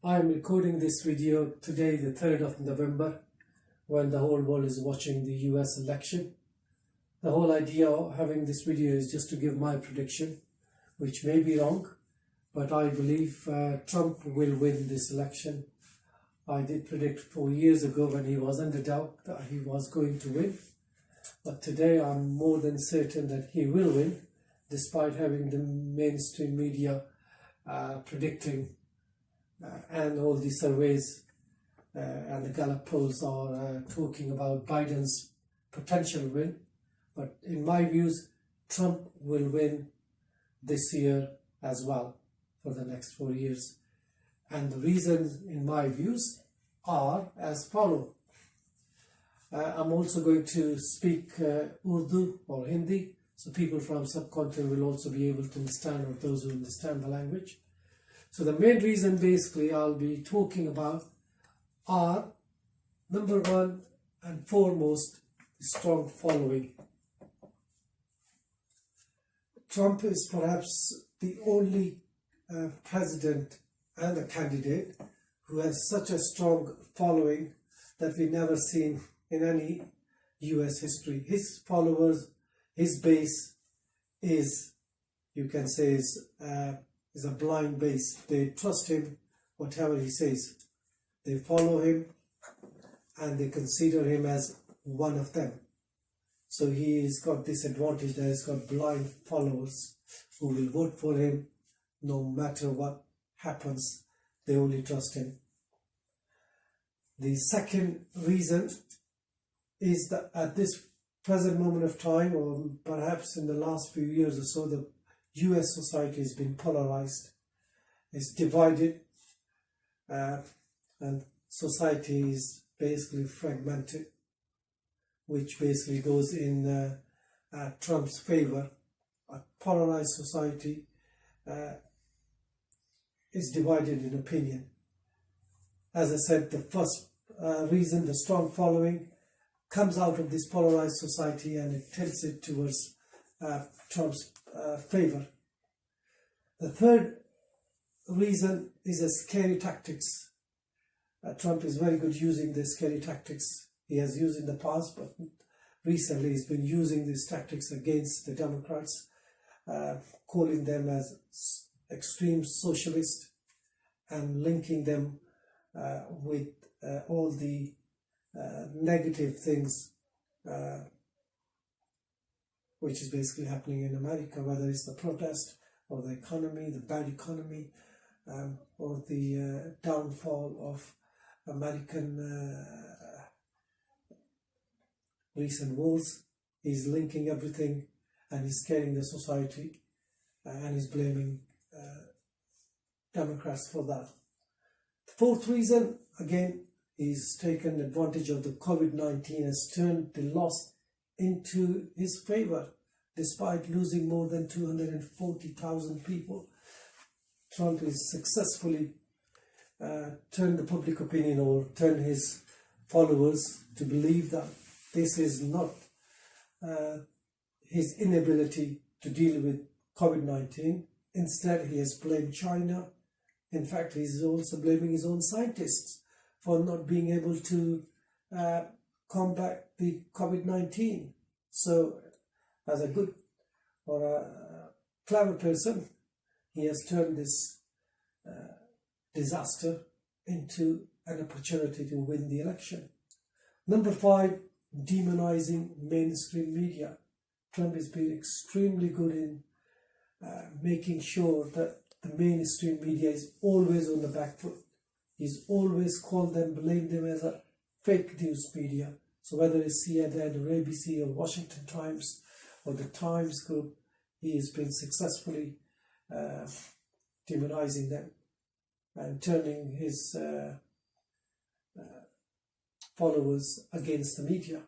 I am recording this video today, the 3rd of November, when the whole world is watching the US election. The whole idea of having this video is just to give my prediction, which may be wrong, but I believe Trump will win this election. I did predict 4 years ago when he was under doubt that he was going to win. But today I'm more than certain that he will win, despite having the mainstream media predicting and all the surveys and the Gallup polls are talking about Biden's potential win. But in my views, Trump will win this year as well for the next 4 years. And the reasons, in my views, are as follow. I'm also going to speak Urdu or Hindi, so people from subcontinent will also be able to understand, or those who understand the language. So the main reason basically I'll be talking about are, number one and foremost, strong following. Trump is perhaps the only president and a candidate who has such a strong following that we've never seen in any US history. His followers, his base is, you can say, is a blind base. They trust him, whatever he says. They follow him and they consider him as one of them. So he's got this advantage that he's got blind followers who will vote for him no matter what happens. They only trust him. The second reason is that at this present moment of time, or perhaps in the last few years or so, the US society has been polarized. It's divided, and society is basically fragmented, which basically goes in Trump's favor. A polarized society is divided in opinion. As I said, the first reason, the strong following, comes out of this polarized society and it tilts it towards Trump's favor. The third reason is the scary tactics. Trump is very good using the scary tactics. He has used in the past, but recently he's been using these tactics against the Democrats, calling them as extreme socialist and linking them with all the negative things which is basically happening in America, whether it's the protest or the economy, the bad economy, or the downfall of American recent wars. He's linking everything and he's scaring the society and he's blaming Democrats for that. The fourth reason, again, he's taken advantage of the COVID-19, has turned the loss into his favor. Despite losing more than 240,000 people, Trump is successfully turned the public opinion, or turned his followers to believe that this is not his inability to deal with COVID-19. Instead, he has blamed China. In fact, he's also blaming his own scientists for not being able to combat the COVID-19. So, as a good or a clever person, he has turned this disaster into an opportunity to win the election. Number 5, demonizing mainstream media. Trump has been extremely good in making sure that the mainstream media is always on the back foot. He's always called them, blamed them as a fake news media. So whether it's CNN or ABC or Washington Times or the Times Group, he has been successfully demonizing them and turning his followers against the media.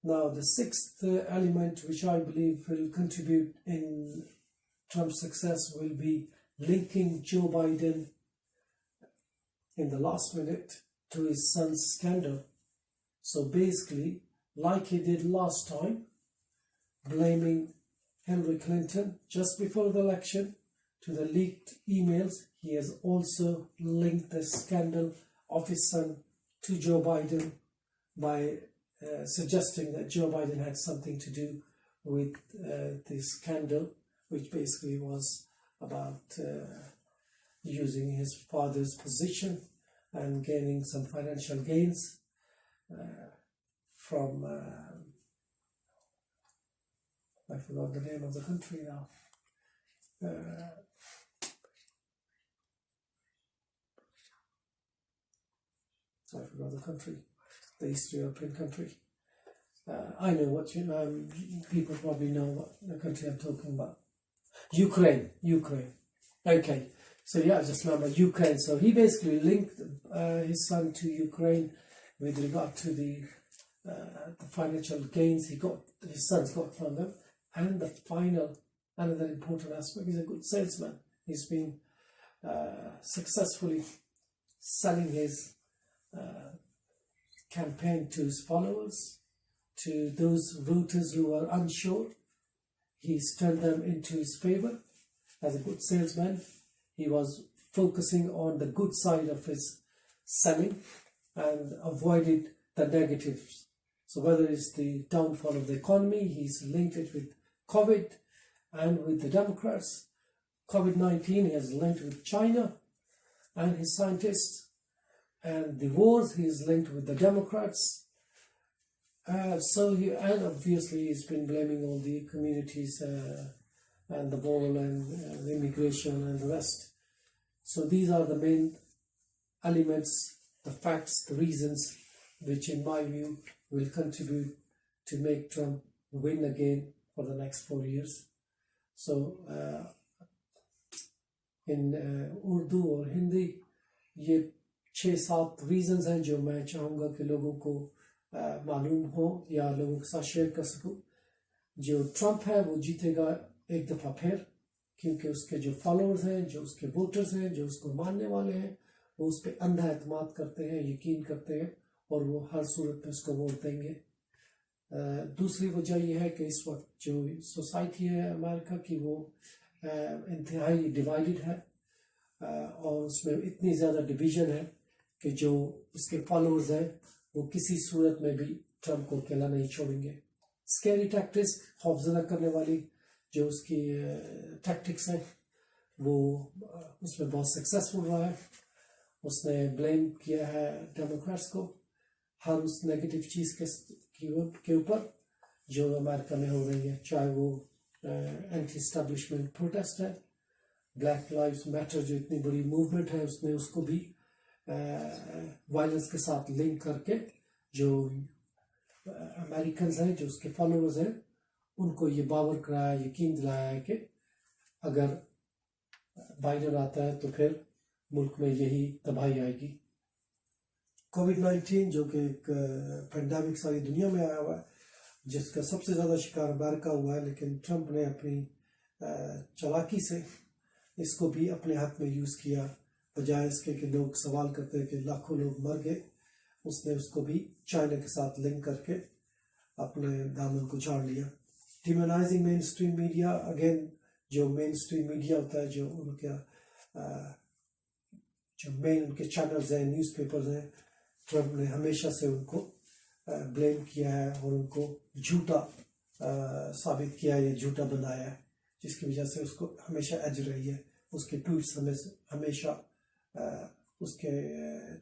Now, the sixth element which I believe will contribute in Trump's success will be linking Joe Biden in the last minute to his son's scandal. So basically, like he did last time, blaming Hillary Clinton just before the election to the leaked emails, he has also linked the scandal of his son to Joe Biden by suggesting that Joe Biden had something to do with this scandal, which basically was about using his father's position and gaining some financial gains from, I forgot the name of the country now. I forgot the country, the East European country. I know what people probably know what the country I'm talking about. Ukraine. Okay, so yeah, I just remember Ukraine. So he basically linked his son to Ukraine with regard to the financial gains his son's got from them. And the final, another important aspect, he's a good salesman. He's been successfully selling his campaign to his followers, to those voters who are unsure. He's turned them into his favor. As a good salesman, he was focusing on the good side of his selling and avoided the negatives. So whether it's the downfall of the economy, he's linked it with COVID and with the Democrats. COVID-19 he has linked with China and his scientists, and the wars he is linked with the Democrats. And obviously he's been blaming all the communities and the war and the immigration and the rest. So these are the main elements, the facts, the reasons which in my view will contribute to make Trump win again for the next 4 years. So in Urdu or Hindi یہ 6-7 reasons ہیں جو میں چاہوں گا کہ لوگوں کو معلوم ہو یا لوگوں کے ساتھ شیئر کر سکوں. جو ٹرمپ ہے وہ جیتے گا ایک دفعہ پھر، کیونکہ اس کے جو فالوورز ہیں، جو اس کے ووٹرز ہیں، جو اس کو ماننے والے ہیں، وہ اس پہ اندھا اعتماد کرتے ہیں، یقین کرتے ہیں، اور وہ ہر صورت میں اس کو ووٹ دیں گے. دوسری وجہ یہ ہے کہ اس وقت جو سوسائٹی ہے امریکہ کی وہ انتہائی ڈیوائیڈڈ ہے، اور اس میں اتنی زیادہ ڈویژن ہے کہ جو اس کے فالوورز ہیں وہ کسی صورت میں بھی ٹرمپ کو اکیلا نہیں چھوڑیں گے. اسکیری ٹیکٹکس، خوفزدہ کرنے والی جو اس کی ٹیکٹکس ہیں، وہ اس میں بہت سکسیسفل رہا ہے. اس نے بلیم کیا ہے ڈیموکریٹس کو ہر اس نیگیٹو چیز کے اوپر جو امریکہ میں ہو رہی ہے، چاہے وہ اینٹی اسٹیبلشمنٹ پروٹیسٹ ہے، بلیک لائفز میٹر جو اتنی بڑی موومنٹ ہے، اس نے اس کو بھی وائلنس کے ساتھ لنک کر کے جو امریکنز ہیں، جو اس کے فالوورز ہیں، ان کو یہ باور کرایا، یقین دلایا ہے کہ اگر بائیڈن آتا ہے تو پھر ملک میں یہی تباہی آئے گی. کووڈ-19 جو کہ ایک پینڈیمک ساری دنیا میں آیا ہوا ہے، جس کا سب سے زیادہ شکار امریکہ ہوا ہے، لیکن ٹرمپ نے اپنی چالاکی سے اس کو بھی اپنے حق میں یوز کیا. بجائے اس کے کہ لوگ سوال کرتے ہیں کہ لاکھوں لوگ مر گئے، اس نے اس کو بھی چائنا کے ساتھ لنک کر کے اپنے دامن کو جھاڑ لیا. ڈیمونائزنگ مین اسٹریم میڈیا، اگین جو مین اسٹریم میڈیا ہوتا ہے، جو ان کا جو مین ان کے چینلز ہیں، نیوز پیپرز ہیں، ٹرمپ نے ہمیشہ سے ان کو بلیم کیا ہے اور ان کو جھوٹا ثابت کیا ہے یا جھوٹا بنایا ہے، جس کی وجہ سے اس کو ہمیشہ ایج رہی ہے. اس کے ٹویٹس ہمیشہ اس کے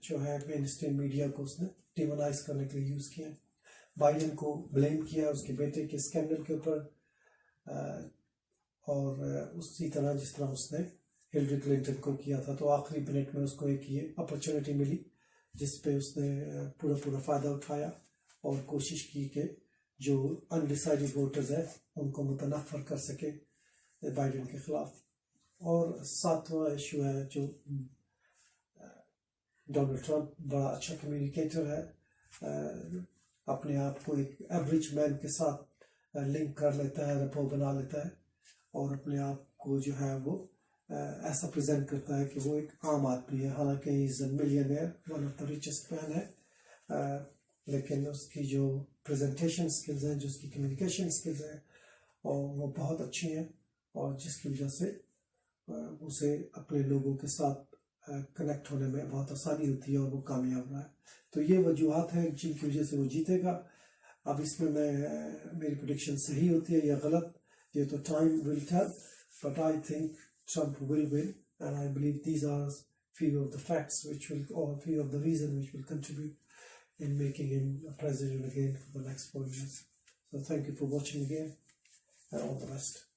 جو ہے مین اسٹریم میڈیا کو اس نے ڈیمونائز کرنے کے لیے یوز کیا. بائیڈن کو بلیم کیا اس کے بیٹے کے اسکینڈل کے اوپر، اور اسی طرح جس طرح اس نے ہلری کلنٹن کو کیا تھا. تو آخری منٹ میں اس کو ایک یہ اپرچونٹی ملی جس پہ اس نے پورا فائدہ اٹھایا اور کوشش کی کہ جو انڈیسائیڈڈ ووٹرز ہیں ان کو متنفر کر سکے بائیڈن کے خلاف. اور 7واں ایشو ہے جو ڈونلڈ ٹرمپ بڑا اچھا کمیونیکیٹر ہے، اپنے آپ کو ایک ایوریج مین کے ساتھ لنک کر لیتا ہے، رپو بنا لیتا ہے، اور اپنے آپ کو جو ہے وہ ایسا پریزنٹ کرتا ہے کہ وہ ایک عام آدمی ہے، حالانکہ is a millionaire, one of the richest man ہے، لیکن اس کی جو پریزنٹیشن سکلز ہیں، جو اس کی کمیونیکیشن سکلز ہیں، اور وہ بہت اچھی ہیں، اور جس کی وجہ سے اسے اپنے لوگوں کے ساتھ کنیکٹ ہونے میں بہت آسانی ہوتی ہے اور وہ کامیاب رہا ہے. تو یہ وجوہات ہیں جن کی وجہ سے وہ جیتے گا. اب اس میں میری پریڈکشن صحیح ہوتی ہے یا غلط یہ تو time will tell, but I think Trump will win and I believe these are few of the facts which will, or few of the reasons which will contribute in making him a president again for the next 4 years. So thank you for watching again and all the best.